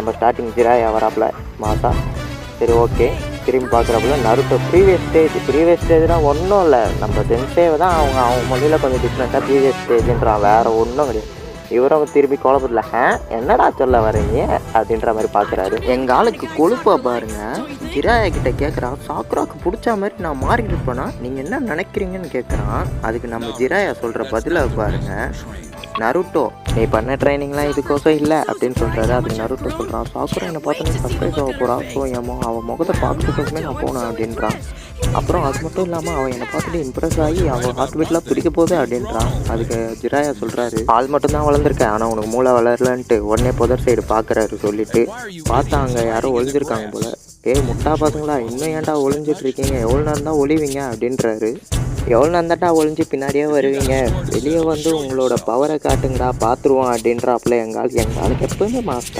நம்ம starting Jiraiya வராப்புல மாசா. சரி ஓகே, திரும்பி பார்க்குறப்பல நருட்டோ ப்ரீவியஸ் ஸ்டேஜ்னால் ஒன்றும் இல்லை, நம்ம சென்சேவை தான் அவங்க மொழியில் கொஞ்சம் டிஃப்ரெண்ட்டாக ப்ரீவியஸ் ஸ்டேஜ்ன்றான், வேறு ஒன்றும் கிடையாது. இவரும் திருப்பி குழப்பத்தில் என்னடா சொல்ல வரீங்க அப்படின்ற மாதிரி பார்க்குறாரு. எங்கள் ஆளுக்கு கொழுப்பா பாருங்க, ஜிராயா கிட்ட கேட்குறான், சாக்குராக்கு பிடிச்ச மாதிரி நான் மாறிட்டு இருப்பேனா, நீங்கள் என்ன நினைக்கிறீங்கன்னு கேட்குறான். அதுக்கு நம்ம ஜிராயா சொல்கிற பதிலை பாருங்க, நருட்டோ நீ பண்ண ட்ரைனிங்லாம் இதுக்கோசம் இல்லை அப்படின்னு சொல்கிறாரு. அதுக்கு நருட்டோ சொல்கிறான், சாக்குரா என்னை பார்த்தோன்னே சர்ப்ரைஸ் ஆக போகிறான், ஸோ அவன் முகத்தை பார்க்கறதுக்குமே நான் போனேன் அப்படின்றான். அப்புறம் அது மட்டும் இல்லாமல் அவன் என்னை பார்த்துட்டு இம்ப்ரெஸ் ஆகி அவன் ஹார்ட் பீட்லாம் பிடிக்க போகுது அப்படின்றான். அதுக்கு ஜிராயா சொல்கிறாரு, ஆள் மட்டும்தான் வளர்ந்துருக்கேன், ஆனால் உனக்கு மூளை வளரலன்ட்டு உடனே புதர் சைடு பார்க்குறாரு. சொல்லிட்டு பார்த்தா அங்கே யாரோ ஒளிஞ்சிருக்காங்க போல். முட்டா பசங்களா, இன்னும் ஏன்டா ஒளிஞ்சிட்டு இருக்கீங்க, எவ்வளோ நேரம் தான் ஒளிவீங்க அப்படின்றாரு. எவ்வளோ நேரம்தான்டா ஒளிஞ்சு பின்னாடியே வருவீங்க, வெளியே வந்து உங்களோட பவரை காட்டுங்கடா பார்த்துருவோம் அப்படின்றாப்புல. எங்கள் ஆளுக்கு எப்போயுமே மாஸ்டர்